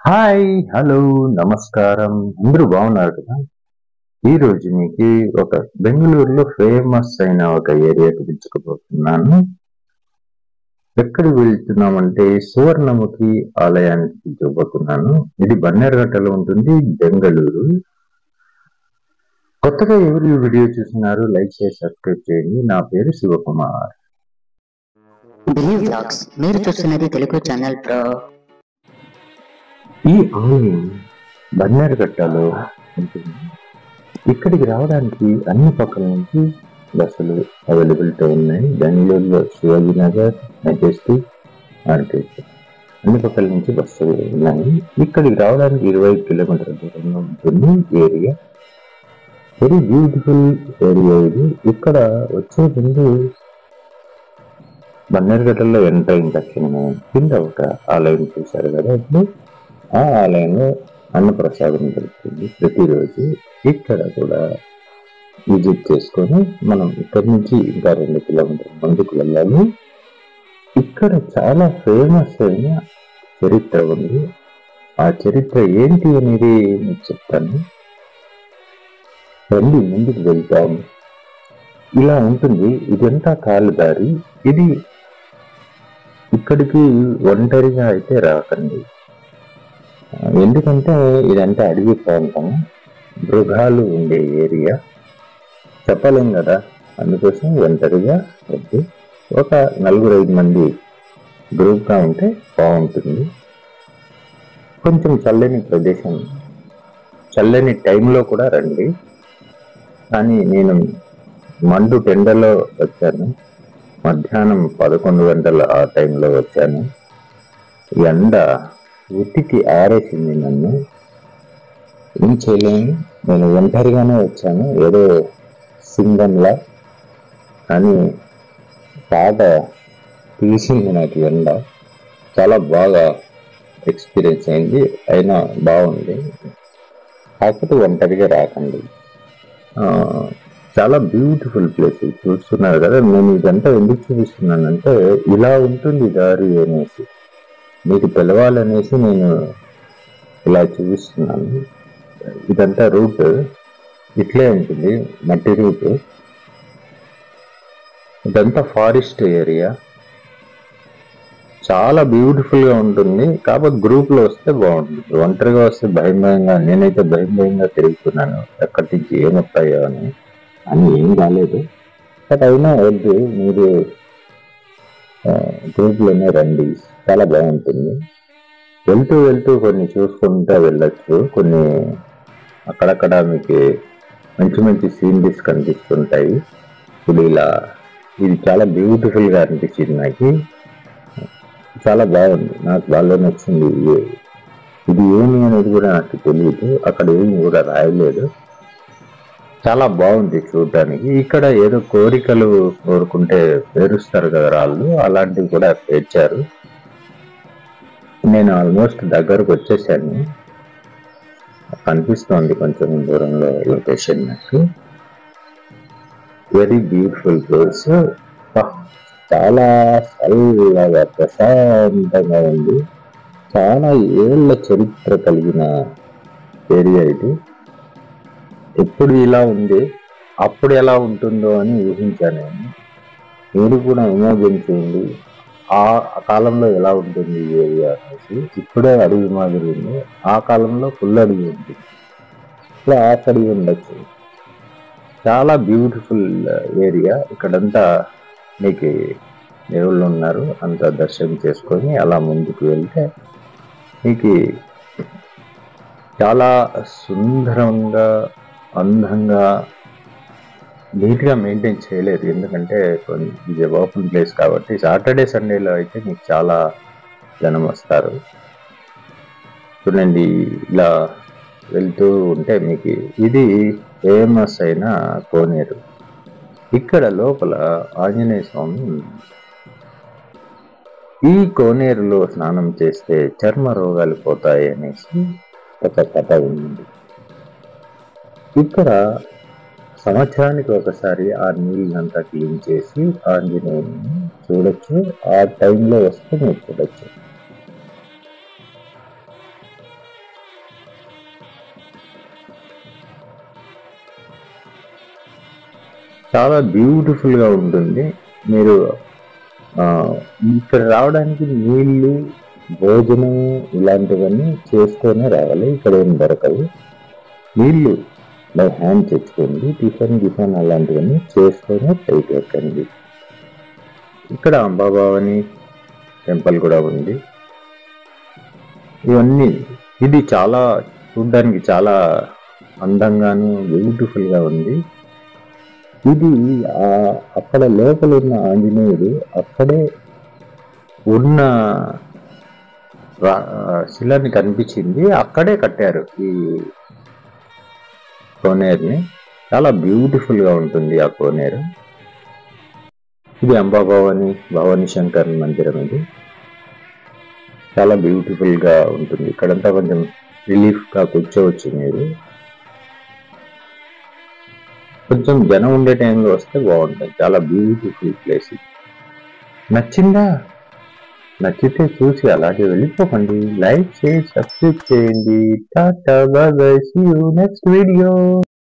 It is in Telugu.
హాయ్ హలో నమస్కారం అందరూ బాగున్నారు కదా. ఈ రోజు మీకు ఒక బెంగళూరులో ఫేమస్ అయిన ఒక ఏరియాకి పిలుచుకుపోతున్నాను. ఎక్కడికి వెళ్తున్నామంటే సువర్ణముఖి ఆలయానికి చూపతున్నాను. ఇది బన్నేరుఘట్టలో ఉంటుంది, బెంగళూరు. కొత్తగా ఎవరు ఈ వీడియో చూస్తున్నారు, లైక్ చేసి సబ్స్క్రైబ్ చేయండి. నా పేరు శివకుమార్. బిలీవ్ వ్లాగ్స్ మీరు చూస్తున్నది తెలుగు ఛానల్ బ్రో. ఈ ఆలయం బన్నేరుఘట్టలో ఉంటుంది. ఇక్కడికి రావడానికి అన్ని పక్కల నుంచి బస్సులు అవైలబిలిటీ ఉన్నాయి. బెంగళూరులో శివాజీ నగర్, మెజెస్టిక్, ఆర్కేట్ అన్ని పక్కల నుంచి బస్సులు ఉన్నాయి. ఇక్కడికి రావడానికి 25 కిలోమీటర్ల దూరంలో ఉంటుంది ఏరియా. వెరీ బ్యూటిఫుల్ ఏరియా ఇది. ఇక్కడ వచ్చే ముందు బన్నేరుఘట్టలో ఎంటర్ అయిన తక్షణ కింద ఒక ఆలయం చూశారు కదా. ఇప్పుడు ఆ ఆలయంలో అన్నప్రసాదం దొరుకుతుంది ప్రతిరోజు. ఇక్కడ కూడా విజిట్ చేసుకొని మనం ఇక్కడి నుంచి ఇంకా 2 కిలోమీటర్ల ముందుకు వెళ్ళాలి. ఇక్కడ చాలా ఫేమస్ అయిన చరిత్ర ఉంది. ఆ చరిత్ర ఏంటి అనేది మీకు చెప్తాను. రండి ముందుకు వెళ్తాము. ఇలా ఉంటుంది. ఇదంతా కాలుదారి. ఇది ఇక్కడికి ఒంటరిగా అయితే రాకండి, ఎందుకంటే ఇదంతా అడవి ప్రాంతం, మృగాలు ఉండే ఏరియా, చెప్పలేం కదా. అందుకోసం ఒంటరిగా వద్దు. ఒక 4-5 మంది గ్రూప్గా ఉంటే బాగుంటుంది. కొంచెం చల్లని ప్రదేశం, చల్లని టైంలో కూడా రండి. కానీ నేను మండు టెండలో వచ్చాను. మధ్యాహ్నం 11 గంటల ఆ టైంలో వచ్చాను. ఎండ ఉతికి ఆరేసింది నన్ను. ఏం చేయలేను, నేను ఒంటరిగానే వచ్చాను, ఏదో సింగంలా. కానీ బాగా తీసింది నాకు ఎండ. చాలా బాగా ఎక్స్పీరియన్స్ అయింది. అయినా బాగుంది. కాకపోతే ఒంటరిగా రాకండి. చాలా బ్యూటిఫుల్ ప్లేస్ చూస్తున్నారు కదా. నేను ఇదంతా ఎందుకు చూపిస్తున్నానంటే ఇలా ఉంటుంది దారి అనేసి మీకు తెలవాలనేసి నేను ఇలా చూపిస్తున్నాను. ఇదంతా రూట్ ఇట్లే ఉంటుంది, మట్టి రూట్. ఇదంతా ఫారెస్ట్ ఏరియా, చాలా బ్యూటిఫుల్ గా ఉంటుంది. కాకపోతే గ్రూప్ లో వస్తే బాగుంటుంది. ఒంటరిగా వస్తే భయంగా, నేనైతే భయంగా తిరుగుతున్నాను ఎక్కడి నుంచి ఏమొస్తాయో అని ఏం కాలేదు. బట్ అయినా వద్దు, మీరు గ్రూప్ లోనే రండి, చాలా బాగుంటుంది. వెళ్తూ కొన్ని చూసుకుంటూ వెళ్ళొచ్చు. కొన్ని అక్కడక్కడ మీకు మంచి సీనరీస్ కనిపిస్తుంటాయి. ఇప్పుడు ఇలా ఇది చాలా బ్యూటిఫుల్ గా అనిపించింది నాకు. చాలా బాగుంది, నాకు బాగా నచ్చింది. ఇది ఏమి అనేది కూడా నాకు తెలియదు, అక్కడ ఏమి కూడా రాయలేదు. చాలా బాగుంది చూడటానికి. ఇక్కడ ఏదో కోరికలు కోరుకుంటే పేరుస్తారు కదా రాళ్ళు, అలాంటివి కూడా పేర్చారు. నేను ఆల్మోస్ట్ దగ్గరకు వచ్చేసాను, కనిపిస్తోంది కొంచెం దూరంలో లొకేషన్ నాకు. వెరీ బ్యూటిఫుల్ ప్లేస్, చాలా చల్లగా ప్రశాంతంగా ఉంది. చాలా ఏళ్ళ చరిత్ర కలిగిన ఏరియా ఇది. ఎప్పుడు ఇలా ఉంది, అప్పుడు ఎలా ఉంటుందో అని ఊహించాను నేను. మీరు కూడా ఇమాజిన్ చేయండి, ఆ కాలంలో ఎలా ఉంటుంది ఈ ఏరియా అనేసి. ఇప్పుడే అడవి మాదిరి ఉంది, ఆ కాలంలో ఫుల్ అడవి ఉంటుంది, ఇలా అడవి ఉండొచ్చు. చాలా బ్యూటిఫుల్ ఏరియా. ఇక్కడంతా మీకు దేవుళ్ళు ఉన్నారు, అంతా దర్శనం చేసుకొని అలా ముందుకు వెళ్తే మీకు చాలా సుందరంగా, అందంగా, నీట్గా మెయింటైన్ చేయలేదు. ఎందుకంటే ఇది ఓపెన్ ప్లేస్ కాబట్టి. సాటర్డే సండేలో అయితే మీకు చాలా జనం వస్తారు. చూడండి, ఇలా వెళ్తూ ఉంటే మీకు ఇది ఫేమస్ అయిన కోనేరు. ఇక్కడ లోపల ఆంజనేయ స్వామి ఉంది. ఈ కోనేరులో స్నానం చేస్తే చర్మ రోగాలు పోతాయి అనేసి ఒక కథ ఉంది. ఇక్కడ సంవత్సరానికి ఒకసారి ఆ నీళ్ళంతా క్లీన్ చేసి ఆంజనేయుని చూడొచ్చు. ఆ టైంలో వస్తే మీరు చూడొచ్చు. చాలా బ్యూటిఫుల్గా ఉంటుంది. మీరు ఇక్కడ రావడానికి నీళ్ళు, భోజనం ఇలాంటివన్నీ చేసుకొనే రావాలి. ఇక్కడ ఏం దొరకవు. నీళ్ళు బై హ్యాండ్ తెచ్చుకోండి. టిఫిన్ అలాంటివన్నీ చేసుకొని పైకి ఎక్కండి. ఇక్కడ అంబాభవాని టెంపుల్ కూడా ఉంది. ఇవన్నీ ఇది చాలా చూడ్డానికి చాలా అందంగాను బ్యూటిఫుల్గా ఉంది. ఇది అక్కడ లోపల ఉన్న ఆంజనేయుడు అక్కడే ఉన్న శిలని కనిపించింది, అక్కడే కట్టారు ఈ కోనేరుని. చాలా బ్యూటిఫుల్గా ఉంటుంది ఆ కోనేరు. ఇది భవానీ శంకర్ మందిరం. ఇది చాలా బ్యూటిఫుల్గా ఉంటుంది. ఇక్కడంతా కొంచెం రిలీఫ్గా కూర్చోవచ్చు. మీరు కొంచెం జనం ఉండే టైంలో వస్తే బాగుంటుంది. చాలా బ్యూటిఫుల్ ప్లేస్. నచ్చిందా? నచ్చితే చూసి అలాగే వెళ్ళిపోకండి. లైక్ చేసి సబ్స్క్రైబ్ చేయండి. Tata bye bye, see you next video.